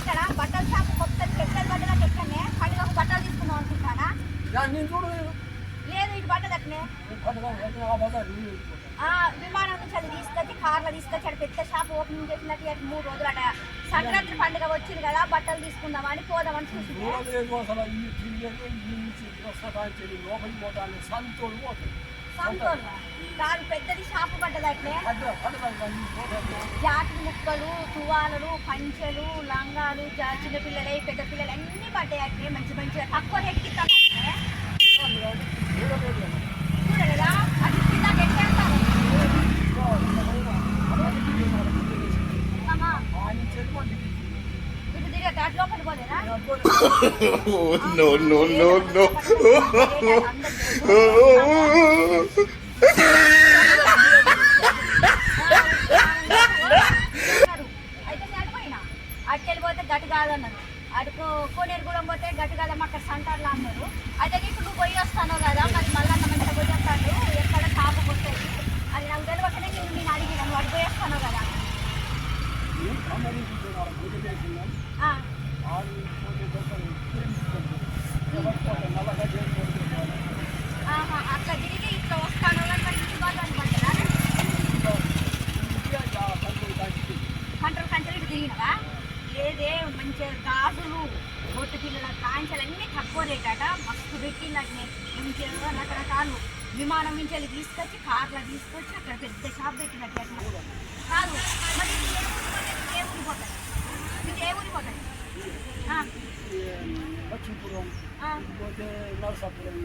ఇక్కడ బట్టల షాప్ కొత్త పెద్దల బట్టలకు ఎక్కడనే పండుగకు బట్టలు తీసుకుందాం అనుకుంటానా లేదు ఇటు బట్టలు అట్నే విమానం నుంచి అది తీసుకొచ్చి కార్లో తీసుకొచ్చి అక్కడ పెద్ద షాప్ ఓపెనింగ్ చేసినట్టు 3 రోజులు అట సంక్రాంతి పండుగ వచ్చింది కదా బట్టలు తీసుకుందామని పోదామని చూసి కాదు పెద్దది షాపు పడ్డది అట్లే జాకెట్ ముక్కలు తువాలలు పంచెలు లంగాలు చిన్నపిల్లలే పెద్ద పిల్లలు అన్ని పడ్డాయి అట్లే మంచి మంచిగా తక్కువ రేటుకి చూడలేదా అది కింద ఎట్టేస్తాను ఇటు తిరిగి అట్లా పడిపోలేదా అయితే నడిపోయినా అట్టెళ్ళిపోతే గట్టు కాదన్నారు అటుకు కోనేరుగూడెం పోతే గట్టు కాదమ్మ అక్కడ సెంటర్లో అన్నారు అయితే ఇప్పుడు నువ్వు పోయి వస్తాను కదా మరి మళ్ళీ మంచిగా పోయి వస్తాను ఎక్కడ షాపు కొట్టేది అది నాకు తెలియకనే నేను అడిగిన నువ్వు అటు పోయి వస్తాను కదా అట్లా తిరిగి ఇట్లా వస్తాను కానీ ఇంటి వాళ్ళు అనుకుంటారా కంట్రోల్ ఇటు తిరిగినవా లేదే మంచిగా గాజులు బొట్టు పిల్లల కాంచెలు అన్నీ తక్కువ రేట్ అట మస్తు పెట్టిందటనే మంచిగా రకరకాలు విమానం నుంచి వెళ్ళి తీసుకొచ్చి కార్లో తీసుకొచ్చి అక్కడ పెద్ద షాప్ పెట్టినట్టు అట్లా కాదు మరి ఏ ఊరిపోతాయి మీకు ఏ ఊరిపోతాయి లక్ష్మీపురం నరసాపురం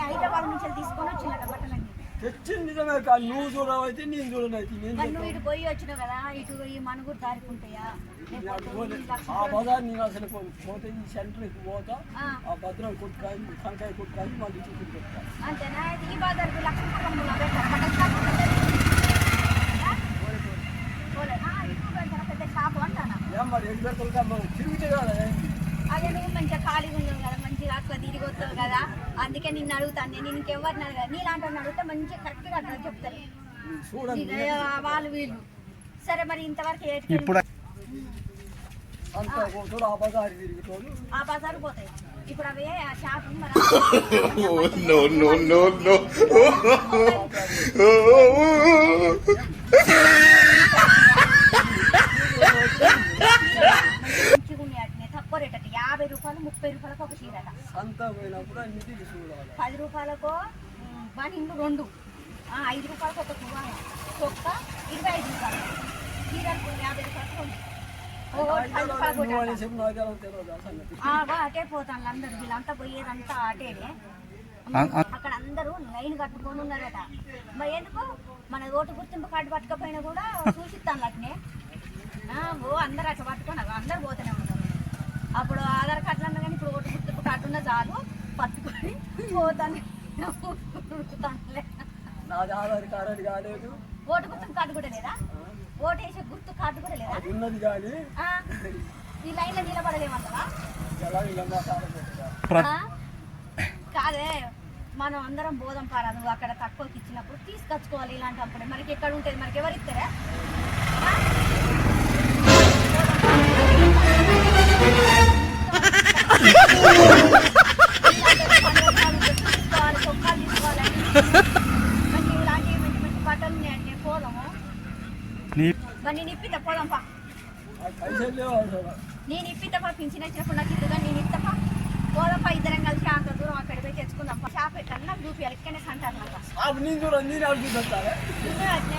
హైదరాబాద్ నుంచి తీసుకొని వచ్చినట్ట బట్టలన్నీ తెచ్చింది నిజమే కానీ నువ్వు చూడవైతే నేను చూడనైతే నువ్వు ఇటు పోయి వచ్చినావు కదా ఇటు ఈ మనుగురు దారికుంటాయా ఆ బజార్ నేను అసలు పోతే ఈ సెంటర్కి పోతా ఆ భద్రం కుట్టుకాయ కంకాయ కుట్టుకాయ మళ్ళీ చూసుకుంటా అంతేనా ఈ బజార్కి లక్ష్మీపురంలో పెద్ద షాపు అంటానా మరి ఎన్ని పెడతావు తిరిగితే కదా అదే నువ్వు మంచిగా ఖాళీగా ఉన్నావు కదా మంచిగా అట్లా తిరిగి వస్తావు కదా అందుకే నిన్ను అడుగుతాను నేను ఇంకెవరిని అడగా నీలాంటి అడిగితే మంచిగా కరెక్ట్గా అట్లా చెప్తారు వాళ్ళు వీళ్ళు సరే మరి ఇంతవరకు ఇప్పుడు ఆ బజారు పోతాయి ఇప్పుడు అవే ఆ షాపు తక్కువ రేట్ అట 50 రూపాయలు 30 రూపాయలకు ఒక చీర అట 10 రూపాయలకు బాగా 2 5 రూపాయలకు ఒక తువాల చొక్క 25 రూపాయలు చీరలు 50 రూపాయలకు అటే పోతాను అందరు వీళ్ళంతా పోయేదంతా అటేనే అక్కడ అందరూ లైన్ కట్టుకొని ఉన్నారట మరి ఎందుకు మన ఓటు గుర్తింపు కార్డు పట్టుకపోయినా కూడా చూసిస్తాను అట్నే అందరు అట్లా పట్టుకొని అందరు పోతూనే ఉన్నారు అప్పుడు ఆధార్ కార్డులు అన్నా కానీ ఇప్పుడు ఓటు గుర్తింపు కార్డు ఉన్న చాలు పట్టుకొని పోతాను ఆధార్ కార్డు కాలేదు ఓటు గుర్తింపు కార్డు కూడా లేదా ఓటు వేసే గుర్తు కార్డు కూడా లేదా ఉన్నది కానీ ఈ లైన్లో నిలబడలేమంటావా కాదే మనం అందరం బోధం పారా నువ్వు అక్కడ తక్కువకి ఇచ్చినప్పుడు తీసుకొచ్చుకోవాలి ఇలాంటి అప్పుడే మనకి ఎక్కడ ఉంటుంది మనకి ఎవరు ఇస్తారా చొక్కాలు తీసుకోవాలని మంచి ఇలాంటి మంచి మంచి బట్టలు ఉన్నాయండి పోదాము నేను ఇప్పిద్దా పోదాంపా నేను ఇప్పిద్దపా పింఛన్ వచ్చినప్పుడు నాకు ఇద్దుగా నేను ఇస్తాపా పోదాంపా ఇద్దరం కలిసి అంత దూరం అక్కడ పోయి తెచ్చుకుందాం షాప్ ఎక్కడన్నా చూపి ఎక్కడనే అంటారు నాకు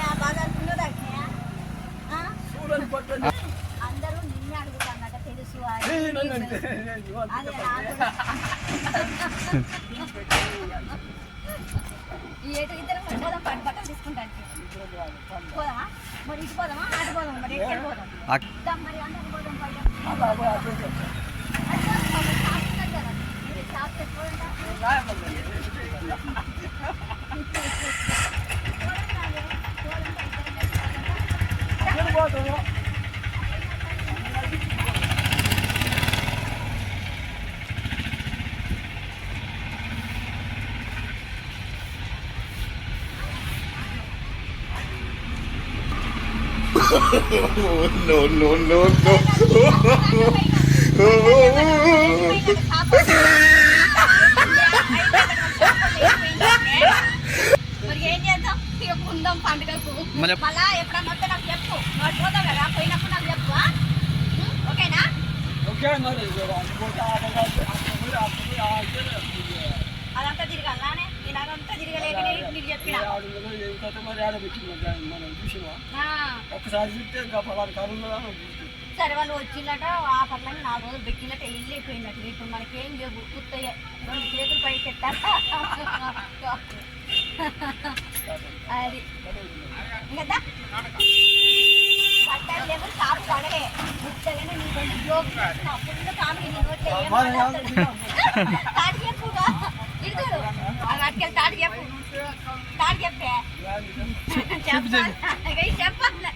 ఆ బాగా అందరూ నిన్నే అడుగుతాన్నట తెలుసు అదే ఇద్దరు పోదాం బట్టలు తీసుకుంటాను పోదామా మరి ఇటు పోదామా అటు పోదాం మరి ఎక్కడ పోదాం మరి అందరం పోదాం షాప్ తెచ్చుకోండి No, no, no, no. మరి ఏం చేద్దాం ఇక ఉందాం పండుగకు మళ్ళా ఎప్పుడన్నా వస్తే నాకు చెప్పు నువ్వు పోతావు కదా పోయినప్పుడు నాకు చెప్పు ఓకేనా అదంతా తిరగాలనే నేను అదంతా తిరగలేక నీకు చెప్పిన ఒకసారి చూస్తే ఇంకా పలానా కాలంలో సరే వాళ్ళు వచ్చిందట ఆ పట్లని 4 రోజులు పెట్టినట్టు వెళ్ళిపోయినట్టు ఇప్పుడు మనకేం గుర్తయ్యే 2 చేతులు పైకి ఎత్తారా అది ఇంకా బట్టలు లేవు షాపు పడలే ముచ్చగానే నీ కొంచెం జోకు ఫుల్ కామెడీ నీ నోట్లో తాటి చెప్పుగా ఇడుతుడు అటుకెళ్ళి తాటి చెప్పు తాటి చెప్పే చెప్పాలి చెప్పాలి